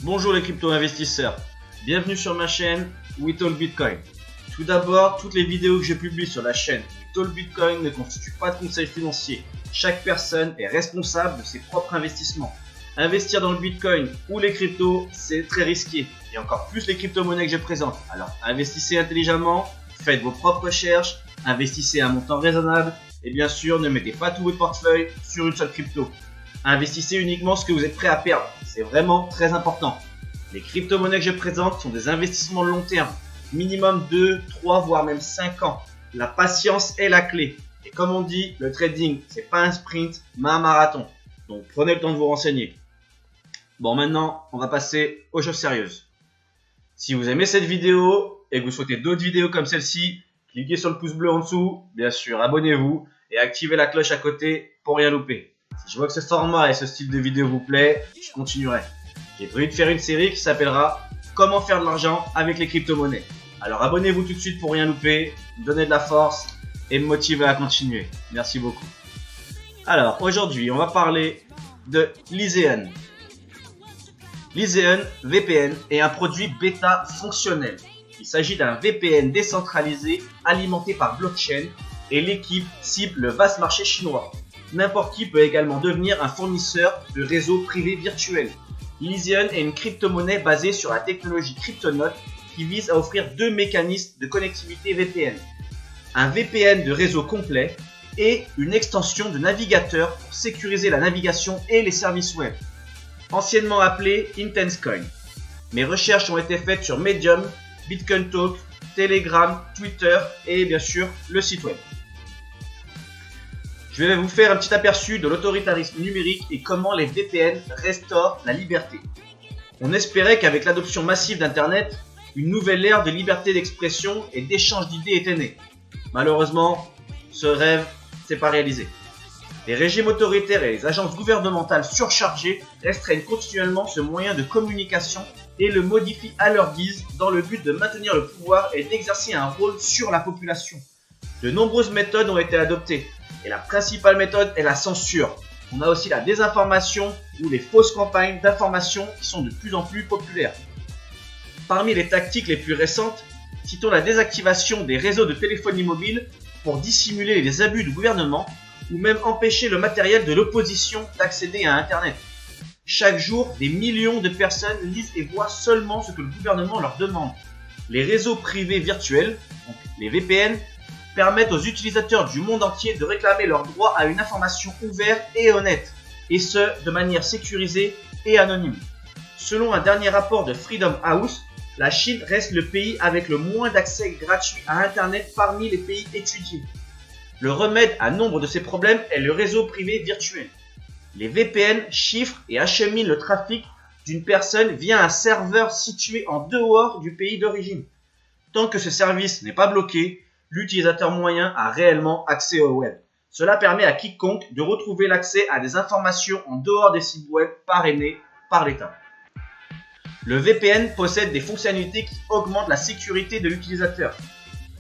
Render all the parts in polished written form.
Bonjour les crypto-investisseurs, bienvenue sur ma chaîne We Talk Bitcoin. Tout d'abord, toutes les vidéos que je publie sur la chaîne We Talk Bitcoin ne constituent pas de conseils financiers. Chaque personne est responsable de ses propres investissements. Investir dans le Bitcoin ou les cryptos, c'est très risqué, et encore plus les crypto-monnaies que je présente. Alors investissez intelligemment, faites vos propres recherches, investissez à un montant raisonnable, et bien sûr ne mettez pas tout votre portefeuille sur une seule crypto. Investissez uniquement ce que vous êtes prêt à perdre, c'est vraiment très important. Les crypto-monnaies que je présente sont des investissements de long terme, minimum 2, 3 voire même 5 ans. La patience est la clé. Et comme on dit, le trading, c'est pas un sprint, mais un marathon. Donc prenez le temps de vous renseigner. Bon, maintenant, on va passer aux choses sérieuses. Si vous aimez cette vidéo et que vous souhaitez d'autres vidéos comme celle-ci, cliquez sur le pouce bleu en dessous, bien sûr, abonnez-vous et activez la cloche à côté pour rien louper. Si je vois que ce format et ce style de vidéo vous plaît, je continuerai. J'ai prévu de faire une série qui s'appellera Comment faire de l'argent avec les crypto-monnaies. Alors abonnez-vous tout de suite pour rien louper, me donner de la force et me motiver à continuer. Merci beaucoup. Alors aujourd'hui, on va parler de Lyseon. Lyseon VPN est un produit bêta fonctionnel. Il s'agit d'un VPN décentralisé alimenté par blockchain et l'équipe cible le vaste marché chinois. N'importe qui peut également devenir un fournisseur de réseaux privés virtuels. Lyseon est une crypto-monnaie basée sur la technologie Cryptonote qui vise à offrir deux mécanismes de connectivité VPN. Un VPN de réseau complet et une extension de navigateur pour sécuriser la navigation et les services web. Anciennement appelé IntenseCoin. Mes recherches ont été faites sur Medium, Bitcoin Talk, Telegram, Twitter et bien sûr le site web. Je vais vous faire un petit aperçu de l'autoritarisme numérique et comment les VPN restaurent la liberté. On espérait qu'avec l'adoption massive d'Internet, une nouvelle ère de liberté d'expression et d'échange d'idées était née. Malheureusement, ce rêve s'est pas réalisé. Les régimes autoritaires et les agences gouvernementales surchargées restreignent continuellement ce moyen de communication et le modifient à leur guise dans le but de maintenir le pouvoir et d'exercer un rôle sur la population. De nombreuses méthodes ont été adoptées. Et la principale méthode est la censure. On a aussi la désinformation ou les fausses campagnes d'information qui sont de plus en plus populaires. Parmi les tactiques les plus récentes, citons la désactivation des réseaux de téléphonie mobile pour dissimuler les abus du gouvernement ou même empêcher le matériel de l'opposition d'accéder à Internet. Chaque jour, des millions de personnes lisent et voient seulement ce que le gouvernement leur demande. Les réseaux privés virtuels, donc les VPN, permettent aux utilisateurs du monde entier de réclamer leur droit à une information ouverte et honnête, et ce, de manière sécurisée et anonyme. Selon un dernier rapport de Freedom House, la Chine reste le pays avec le moins d'accès gratuit à Internet parmi les pays étudiés. Le remède à nombre de ces problèmes est le réseau privé virtuel. Les VPN chiffrent et acheminent le trafic d'une personne via un serveur situé en dehors du pays d'origine. Tant que ce service n'est pas bloqué, l'utilisateur moyen a réellement accès au web. Cela permet à quiconque de retrouver l'accès à des informations en dehors des sites web parrainés par l'État. Le VPN possède des fonctionnalités qui augmentent la sécurité de l'utilisateur.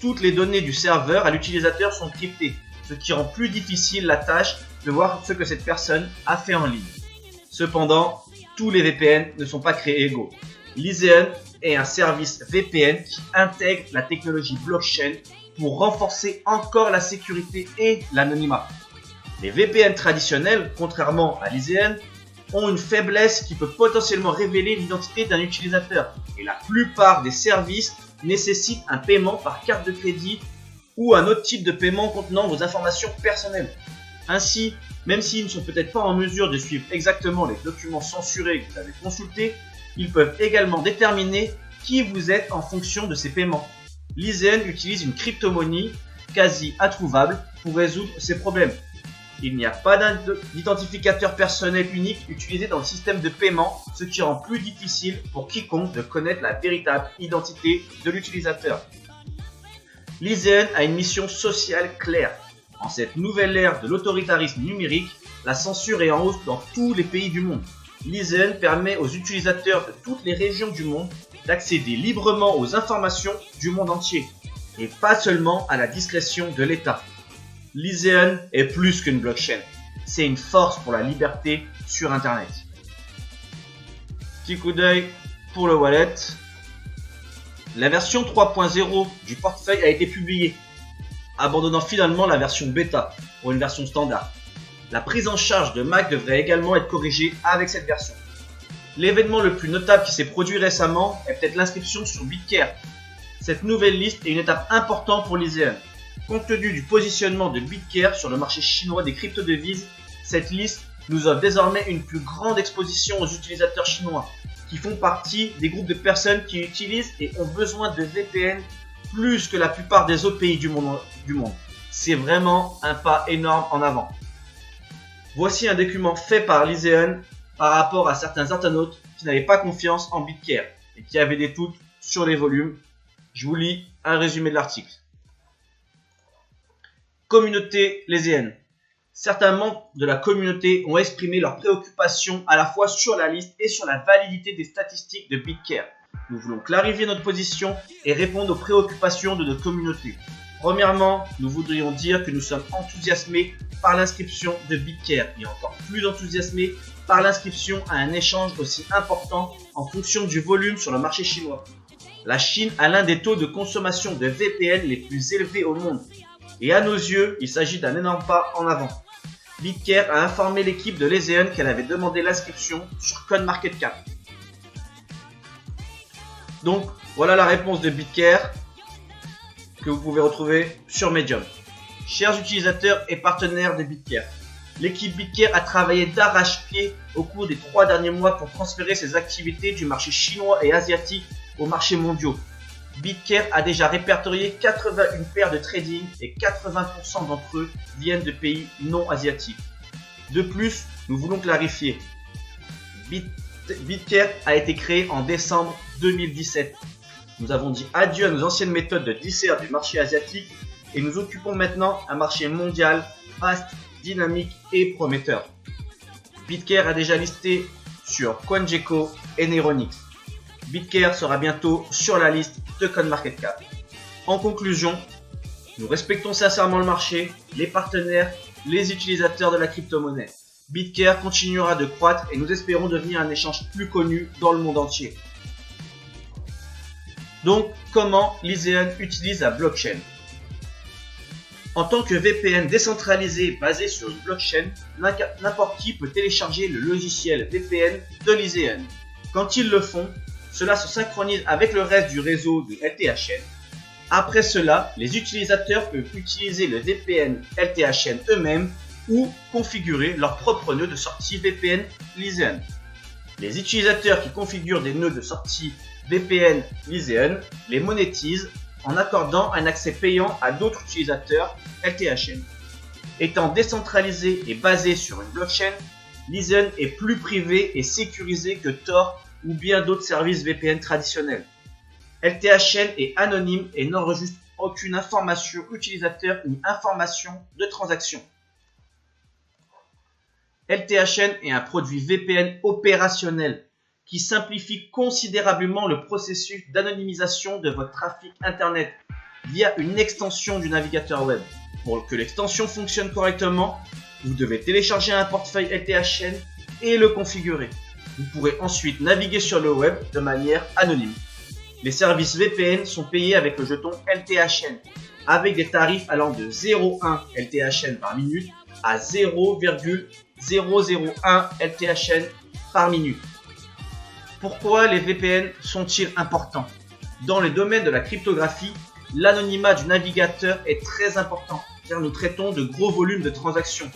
Toutes les données du serveur à l'utilisateur sont cryptées, ce qui rend plus difficile la tâche de voir ce que cette personne a fait en ligne. Cependant, tous les VPN ne sont pas créés égaux. Lyseon est un service VPN qui intègre la technologie blockchain pour renforcer encore la sécurité et l'anonymat. Les VPN traditionnels, contrairement à Lyseon, ont une faiblesse qui peut potentiellement révéler l'identité d'un utilisateur et la plupart des services nécessitent un paiement par carte de crédit ou un autre type de paiement contenant vos informations personnelles. Ainsi, même s'ils ne sont peut-être pas en mesure de suivre exactement les documents censurés que vous avez consultés, ils peuvent également déterminer qui vous êtes en fonction de ces paiements. Lyseon utilise une crypto-monnaie quasi introuvable pour résoudre ces problèmes. Il n'y a pas d'identificateur personnel unique utilisé dans le système de paiement, ce qui rend plus difficile pour quiconque de connaître la véritable identité de l'utilisateur. Lyseon a une mission sociale claire. En cette nouvelle ère de l'autoritarisme numérique, la censure est en hausse dans tous les pays du monde. Lyseon permet aux utilisateurs de toutes les régions du monde d'accéder librement aux informations du monde entier, et pas seulement à la discrétion de l'État. Lyseon est plus qu'une blockchain, c'est une force pour la liberté sur Internet. Petit coup d'œil pour le wallet. La version 3.0 du portefeuille a été publiée, abandonnant finalement la version bêta pour une version standard. La prise en charge de Mac devrait également être corrigée avec cette version. L'événement le plus notable qui s'est produit récemment est peut-être l'inscription sur Bitcaire. Cette nouvelle liste est une étape importante pour Lyseon. Compte tenu du positionnement de Bitcaire sur le marché chinois des crypto-devises, cette liste nous offre désormais une plus grande exposition aux utilisateurs chinois, qui font partie des groupes de personnes qui utilisent et ont besoin de VPN plus que la plupart des autres pays du monde. C'est vraiment un pas énorme en avant. Voici un document fait par Lyseon par rapport à certains internautes qui n'avaient pas confiance en Bitcaire et qui avaient des doutes sur les volumes. Je vous lis un résumé de l'article. Communauté Lyseon. Certains membres de la communauté ont exprimé leurs préoccupations à la fois sur la liste et sur la validité des statistiques de Bitcaire. Nous voulons clarifier notre position et répondre aux préoccupations de notre communauté. Premièrement, nous voudrions dire que nous sommes enthousiasmés par l'inscription de Bitcaire et encore plus enthousiasmés par l'inscription à un échange aussi important en fonction du volume sur le marché chinois. La Chine a l'un des taux de consommation de VPN les plus élevés au monde. Et à nos yeux, il s'agit d'un énorme pas en avant. Bitcaire a informé l'équipe de Lyseon qu'elle avait demandé l'inscription sur CoinMarketCap. Donc, voilà la réponse de Bitcaire que vous pouvez retrouver sur Medium. Chers utilisateurs et partenaires de Bitcaire, l'équipe Bitcaire a travaillé d'arrache-pied au cours des 3 derniers mois pour transférer ses activités du marché chinois et asiatique aux marchés mondiaux. Bitcaire a déjà répertorié 81 paires de trading et 80% d'entre eux viennent de pays non asiatiques. De plus, nous voulons clarifier. Bitcaire a été créé en décembre 2017. Nous avons dit adieu à nos anciennes méthodes de dissert du marché asiatique et nous occupons maintenant un marché mondial vaste, dynamique et prometteur. Bitcaire a déjà listé sur CoinGecko et Neuronix. Bitcaire sera bientôt sur la liste de CoinMarketCap. En conclusion, nous respectons sincèrement le marché, les partenaires, les utilisateurs de la crypto-monnaie. Bitcaire continuera de croître et nous espérons devenir un échange plus connu dans le monde entier. Donc, comment Lyseon utilise la blockchain? En tant que VPN décentralisé basé sur une blockchain, n'importe qui peut télécharger le logiciel VPN de Lyseon. Quand ils le font, cela se synchronise avec le reste du réseau de LTHN. Après cela, les utilisateurs peuvent utiliser le VPN LTHN eux-mêmes ou configurer leur propre nœud de sortie VPN Lyseon. Les utilisateurs qui configurent des nœuds de sortie VPN Lyseon les monétisent en accordant un accès payant à d'autres utilisateurs LTHN. Étant décentralisé et basé sur une blockchain, Lyseon est plus privé et sécurisé que Tor ou bien d'autres services VPN traditionnels. LTHN est anonyme et n'enregistre aucune information utilisateur ni information de transaction. LTHN est un produit VPN opérationnel qui simplifie considérablement le processus d'anonymisation de votre trafic internet via une extension du navigateur web. Pour que l'extension fonctionne correctement, vous devez télécharger un portefeuille LTHN et le configurer. Vous pourrez ensuite naviguer sur le web de manière anonyme. Les services VPN sont payés avec le jeton LTHN, avec des tarifs allant de 0,1 LTHN par minute à 0,001 LTHN par minute. Pourquoi les VPN sont-ils importants? Dans le domaine de la cryptographie, l'anonymat du navigateur est très important car nous traitons de gros volumes de transactions.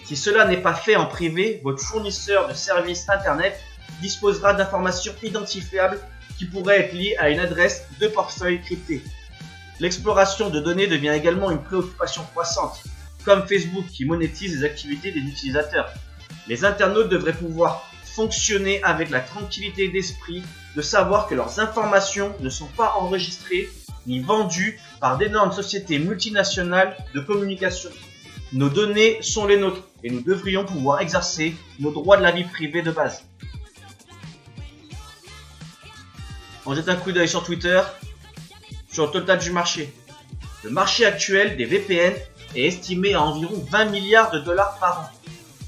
Si cela n'est pas fait en privé, votre fournisseur de services internet disposera d'informations identifiables qui pourraient être liées à une adresse de portefeuille crypté. L'exploration de données devient également une préoccupation croissante, comme Facebook qui monétise les activités des utilisateurs. Les internautes devraient pouvoir fonctionner avec la tranquillité d'esprit de savoir que leurs informations ne sont pas enregistrées ni vendues par d'énormes sociétés multinationales de communication. Nos données sont les nôtres et nous devrions pouvoir exercer nos droits de la vie privée de base. On jette un coup d'œil sur Twitter, sur le total du marché. Le marché actuel des VPN est estimé à environ 20 milliards de dollars par an.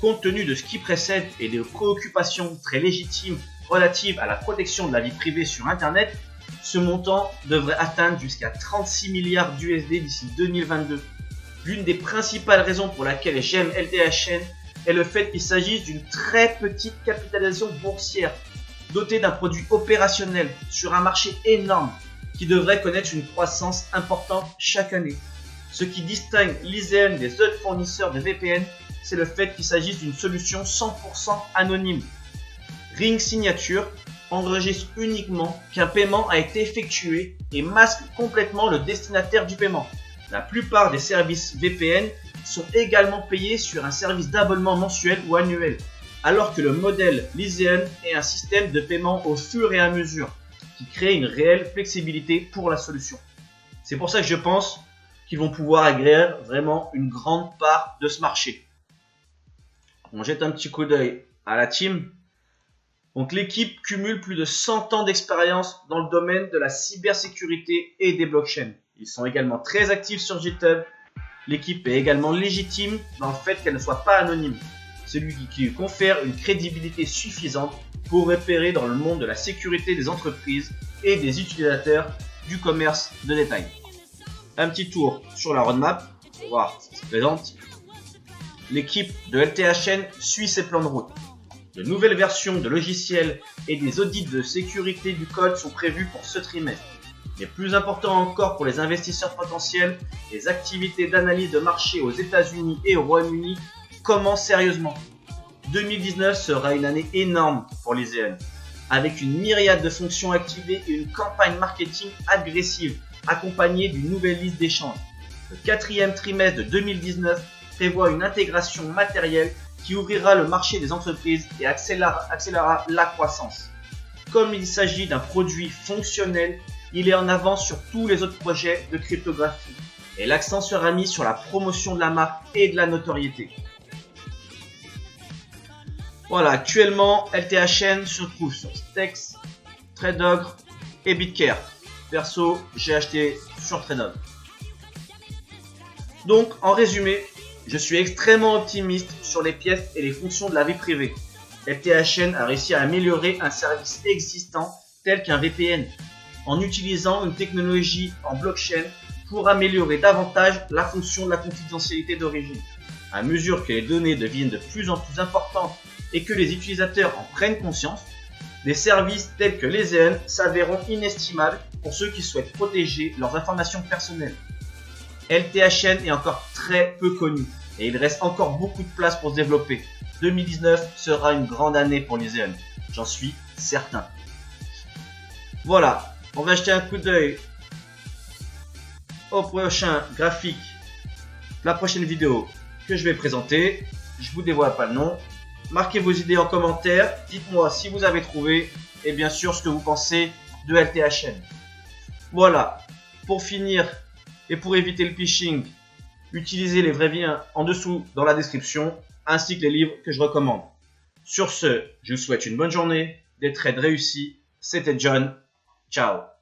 Compte tenu de ce qui précède et des préoccupations très légitimes relatives à la protection de la vie privée sur Internet, ce montant devrait atteindre jusqu'à 36 milliards d'USD d'ici 2022. L'une des principales raisons pour laquelle j'aime LTHN est le fait qu'il s'agisse d'une très petite capitalisation boursière, dotée d'un produit opérationnel sur un marché énorme qui devrait connaître une croissance importante chaque année. Ce qui distingue LiseEN des autres fournisseurs de VPN, c'est le fait qu'il s'agisse d'une solution 100% anonyme. Ring Signature enregistre uniquement qu'un paiement a été effectué et masque complètement le destinataire du paiement. La plupart des services VPN sont également payés sur un service d'abonnement mensuel ou annuel, alors que le modèle LiseEN est un système de paiement au fur et à mesure qui crée une réelle flexibilité pour la solution. C'est pour ça que je pense qu'ils vont pouvoir agréer vraiment une grande part de ce marché. On jette un petit coup d'œil à la team. Donc l'équipe cumule plus de 100 ans d'expérience dans le domaine de la cybersécurité et des blockchains. Ils sont également très actifs sur GitHub. L'équipe est également légitime dans le fait qu'elle ne soit pas anonyme, celui qui lui confère une crédibilité suffisante pour opérer dans le monde de la sécurité des entreprises et des utilisateurs du commerce de détail. Un petit tour sur la roadmap pour voir ce qui se présente. L'équipe de LTHN suit ses plans de route. De nouvelles versions de logiciels et des audits de sécurité du code sont prévus pour ce trimestre. Mais plus important encore pour les investisseurs potentiels, les activités d'analyse de marché aux États-Unis et au Royaume-Uni commencent sérieusement. 2019 sera une année énorme pour LiseEN, avec une myriade de fonctions activées et une campagne marketing agressive, accompagnée d'une nouvelle liste d'échanges. Le quatrième trimestre de 2019 prévoit une intégration matérielle qui ouvrira le marché des entreprises et accélérera la croissance. Comme il s'agit d'un produit fonctionnel, il est en avance sur tous les autres projets de cryptographie et l'accent sera mis sur la promotion de la marque et de la notoriété. Voilà, actuellement, LTHN se trouve sur Stex, TradeOgre et Bitcare. Perso, j'ai acheté sur TradeOgre. Donc, en résumé, je suis extrêmement optimiste sur les pièces et les fonctions de la vie privée. LTHN a réussi à améliorer un service existant tel qu'un VPN en utilisant une technologie en blockchain pour améliorer davantage la fonction de la confidentialité d'origine. À mesure que les données deviennent de plus en plus importantes et que les utilisateurs en prennent conscience, des services tels que LiseEN s'avéreront inestimables pour ceux qui souhaitent protéger leurs informations personnelles. LTHN est encore très peu connu et il reste encore beaucoup de place pour se développer. 2019 sera une grande année pour LiseEN, j'en suis certain. Voilà, on va jeter un coup d'œil au prochain graphique, la prochaine vidéo que je vais présenter. Je vous dévoile pas le nom. Marquez vos idées en commentaire, dites-moi si vous avez trouvé et bien sûr ce que vous pensez de LTHN. Voilà, pour finir et pour éviter le phishing, utilisez les vrais liens en dessous dans la description ainsi que les livres que je recommande. Sur ce, je vous souhaite une bonne journée, des trades réussis. C'était John. Ciao.